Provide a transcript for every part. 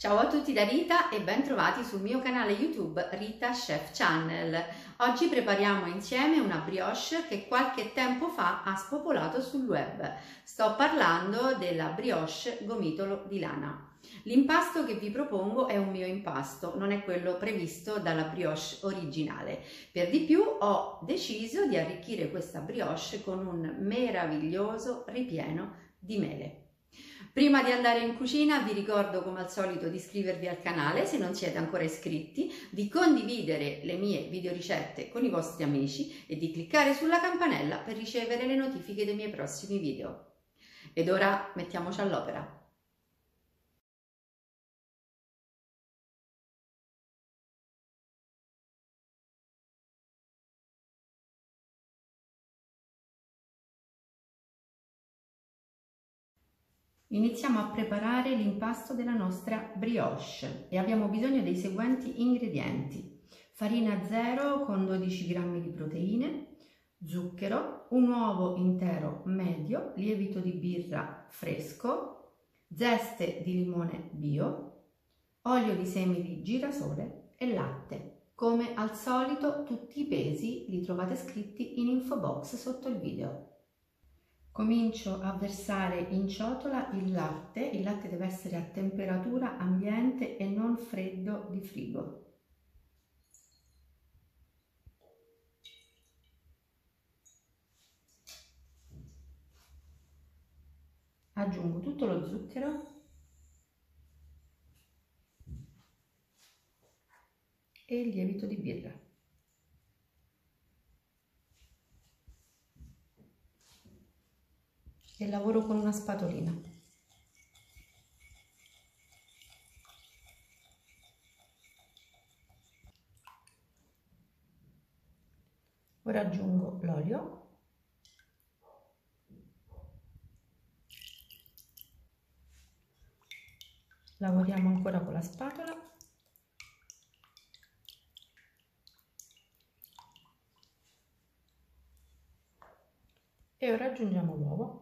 Ciao a tutti da Rita e ben trovati sul mio canale YouTube Rita Chef Channel. Oggi prepariamo insieme una brioche che qualche tempo fa ha spopolato sul web. Sto parlando della brioche gomitolo di lana. L'impasto che vi propongo è un mio impasto, non è quello previsto dalla brioche originale. Per di più ho deciso di arricchire questa brioche con un meraviglioso ripieno di mele. Prima di andare in cucina vi ricordo come al solito di iscrivervi al canale se non siete ancora iscritti, di condividere le mie videoricette con i vostri amici e di cliccare sulla campanella per ricevere le notifiche dei miei prossimi video. Ed ora mettiamoci all'opera. Iniziamo a preparare l'impasto della nostra brioche e abbiamo bisogno dei seguenti ingredienti: farina 0 con 12 g di proteine, zucchero, un uovo intero medio, lievito di birra fresco, zeste di limone bio, olio di semi di girasole e latte. Come al solito tutti i pesi li trovate scritti in info box sotto il video. Comincio a versare in ciotola il latte deve essere a temperatura ambiente e non freddo di frigo. Aggiungo tutto lo zucchero e il lievito di birra. E lavoro con una spatolina. Ora aggiungo l'olio, lavoriamo ancora con la spatola e ora aggiungiamo l'uovo.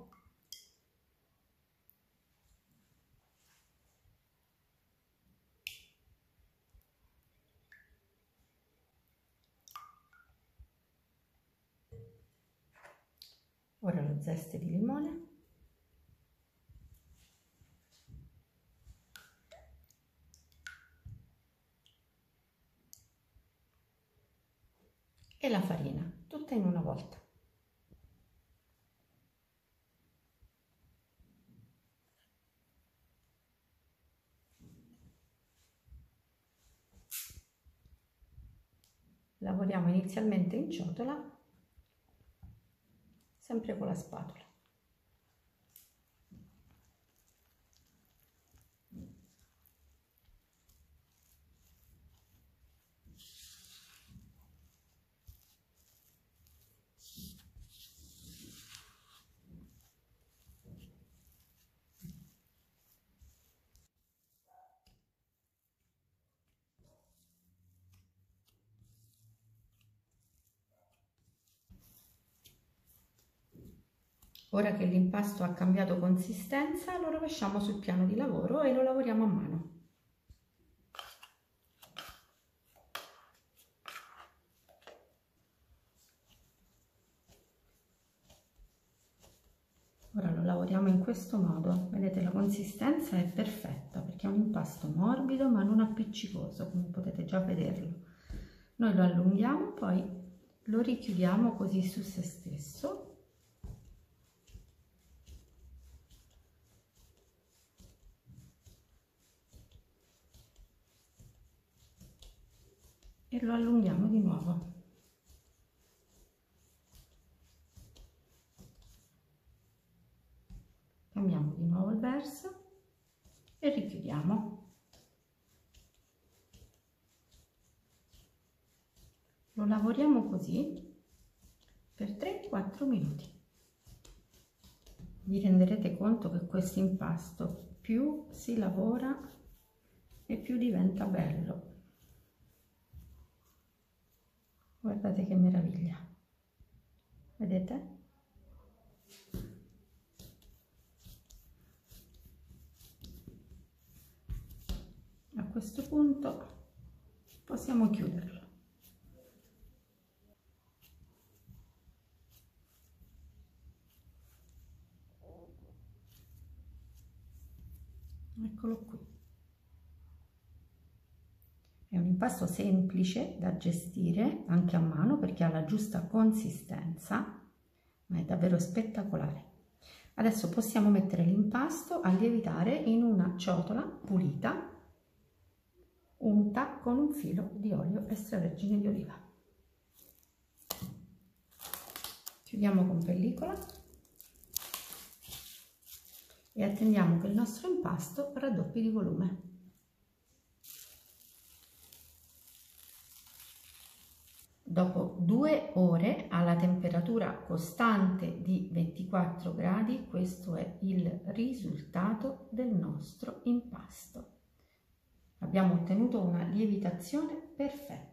Ora lo zeste di limone e la farina, tutta in una volta. Lavoriamo inizialmente in ciotola, sempre con la spatola. Ora che l'impasto ha cambiato consistenza, lo rovesciamo sul piano di lavoro e lo lavoriamo a mano. Ora lo lavoriamo in questo modo, vedete la consistenza è perfetta perché è un impasto morbido ma non appiccicoso, come potete già vederlo. Noi lo allunghiamo, poi lo richiudiamo così su se stesso. E lo allunghiamo di nuovo. Cambiamo di nuovo il verso e richiudiamo. Lo lavoriamo così per 3-4 minuti. Vi renderete conto che questo impasto più si lavora e più diventa bello. Guardate che meraviglia, vedete? questo punto possiamo chiuderlo. Eccolo qui. È un impasto semplice da gestire anche a mano perché ha la giusta consistenza, ma è davvero spettacolare. Adesso possiamo mettere l'impasto a lievitare in una ciotola pulita, unta con un filo di olio extravergine di oliva. Chiudiamo con pellicola e attendiamo che il nostro impasto raddoppi di volume. Dopo 2 ore alla temperatura costante di 24 gradi, questo è il risultato del nostro impasto. Abbiamo ottenuto una lievitazione perfetta.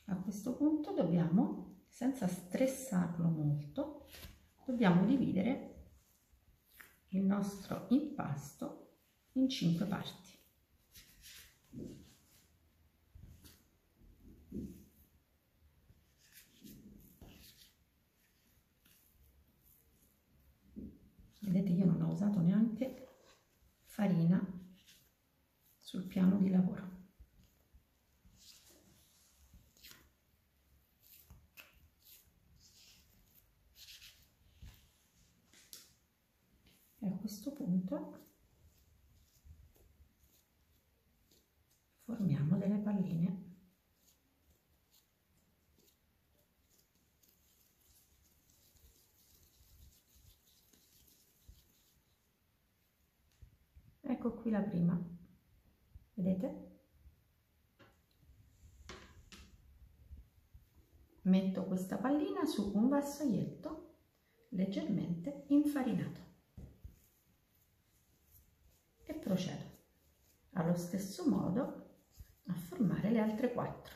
A questo punto dobbiamo, senza stressarlo molto, dobbiamo dividere il nostro impasto in 5 parti. Vedete, io non ho usato neanche farina sul piano di lavoro. E a questo punto formiamo delle palline. Ecco qui la prima, vedete? Metto questa pallina su un vassoietto leggermente infarinato e procedo allo stesso modo a formare le altre 4.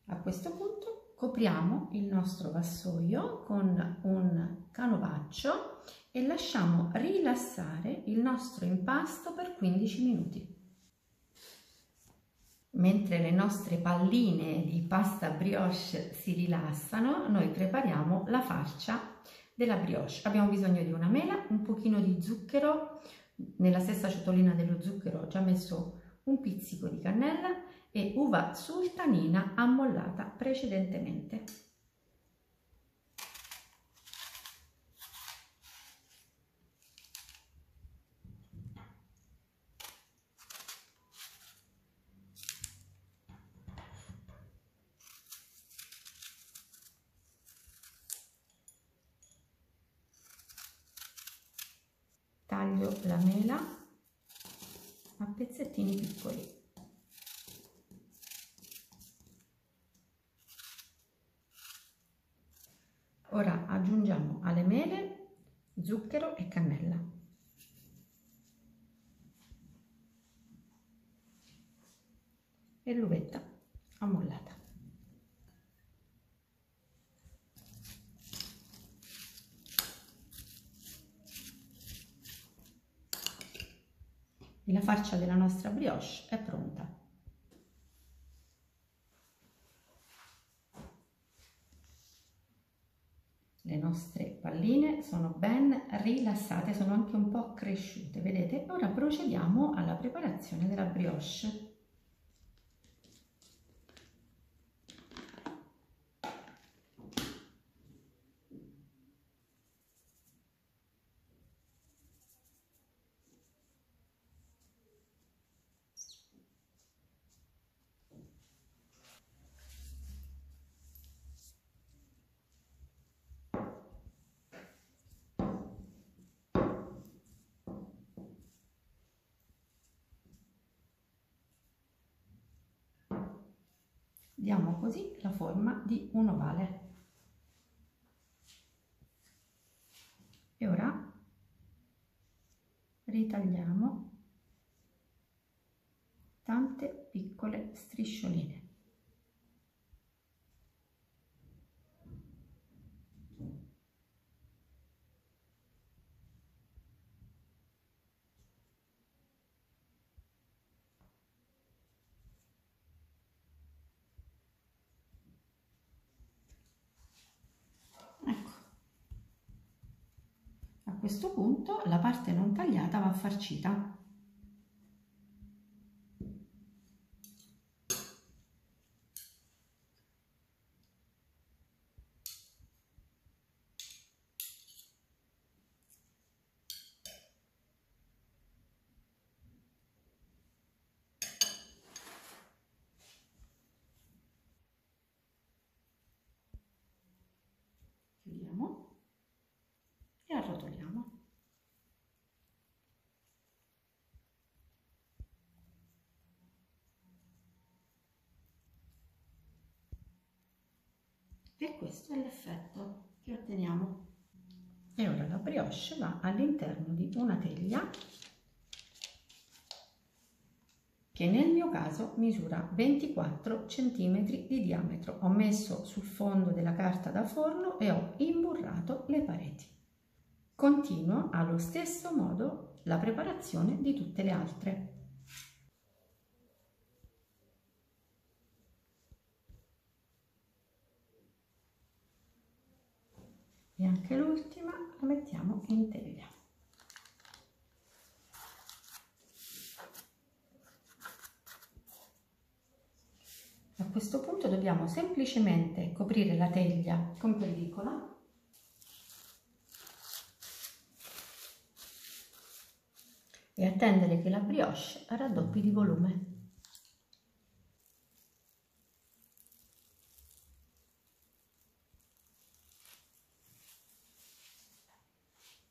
A questo punto copriamo il nostro vassoio con un canovaccio e lasciamo rilassare il nostro impasto per 15 minuti. Mentre le nostre palline di pasta brioche si rilassano, noi prepariamo la farcia della brioche. Abbiamo bisogno di una mela, un pochino di zucchero, nella stessa ciotolina dello zucchero ho già messo un pizzico di cannella e uva sultanina ammollata precedentemente. Taglio la mela a pezzettini piccoli. Ora aggiungiamo alle mele zucchero e cannella. E l'uvetta ammollata. E la farcia della nostra brioche è pronta. Le nostre palline sono ben rilassate, sono anche un po' cresciute, vedete? Ora procediamo alla preparazione della brioche. Diamo così la forma di un ovale. ritagliamo tante piccole striscioline. Ecco, a questo punto la parte non tagliata va farcita. Chiudiamo e arrotoliamo. E questo è l'effetto che otteniamo. E ora la brioche va all'interno di una teglia che nel mio caso misura 24 cm di diametro. Ho messo sul fondo della carta da forno e ho imburrato le pareti. Continuo allo stesso modo la preparazione di tutte le altre. E anche l'ultima la mettiamo in teglia. A questo punto dobbiamo semplicemente coprire la teglia con pellicola e attendere che la brioche raddoppi di volume.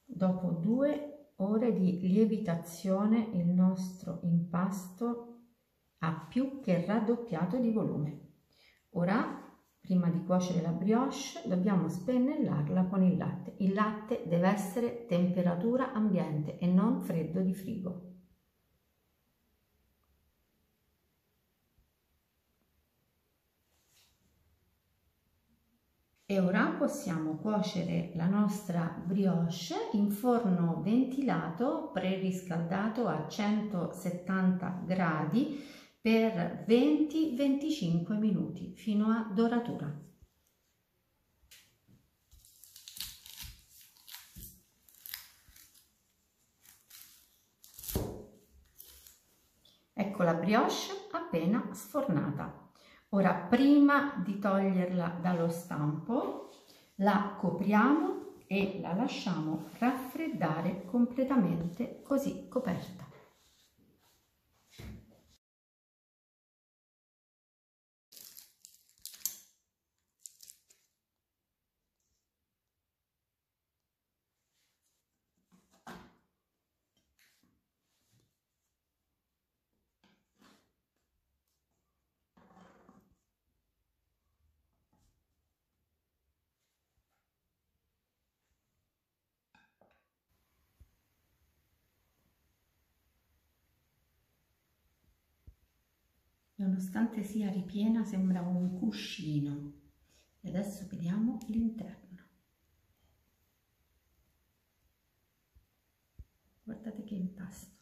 Dopo 2 ore di lievitazione il nostro impasto ha più che raddoppiato di volume. Ora, prima di cuocere la brioche, dobbiamo spennellarla con il latte. Il latte deve essere temperatura ambiente e non freddo di frigo. E ora possiamo cuocere la nostra brioche in forno ventilato preriscaldato a 170 gradi per 20-25 minuti fino a doratura. Ecco la brioche appena sfornata. Ora, prima di toglierla dallo stampo, la copriamo e la lasciamo raffreddare completamente così coperta. Nonostante sia ripiena, sembra un cuscino. E adesso vediamo l'interno. Guardate che impasto.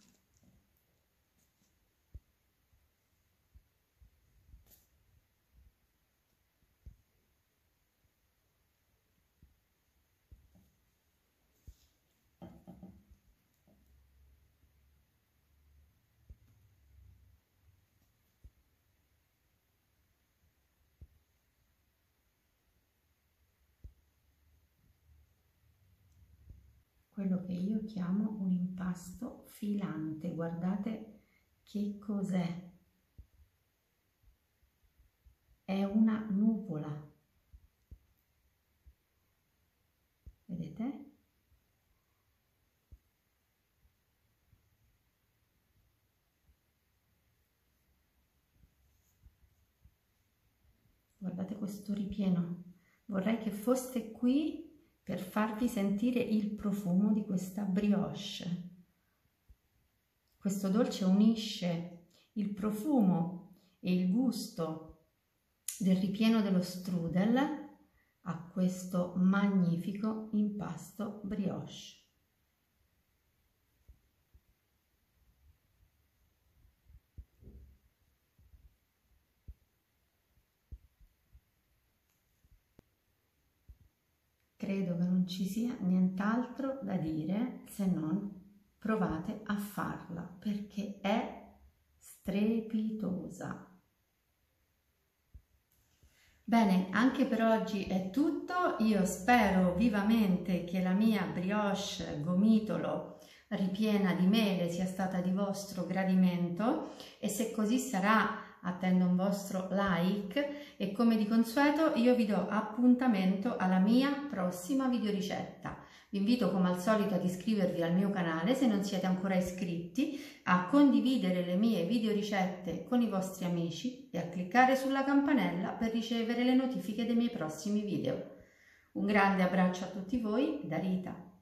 Quello che io chiamo un impasto filante. Guardate che cos'è. È una nuvola. Vedete? Guardate questo ripieno. Vorrei che foste qui per farvi sentire il profumo di questa brioche. Questo dolce unisce il profumo e il gusto del ripieno dello strudel a questo magnifico impasto brioche. Credo che non ci sia nient'altro da dire se non provate a farla, perché è strepitosa. Bene, anche per oggi è tutto. Io spero vivamente che la mia brioche gomitolo ripiena di mele sia stata di vostro gradimento, e se così sarà attendo un vostro like, e come di consueto io vi do appuntamento alla mia prossima videoricetta. Vi invito come al solito ad iscrivervi al mio canale se non siete ancora iscritti, a condividere le mie videoricette con i vostri amici e a cliccare sulla campanella per ricevere le notifiche dei miei prossimi video. Un grande abbraccio a tutti voi da Rita.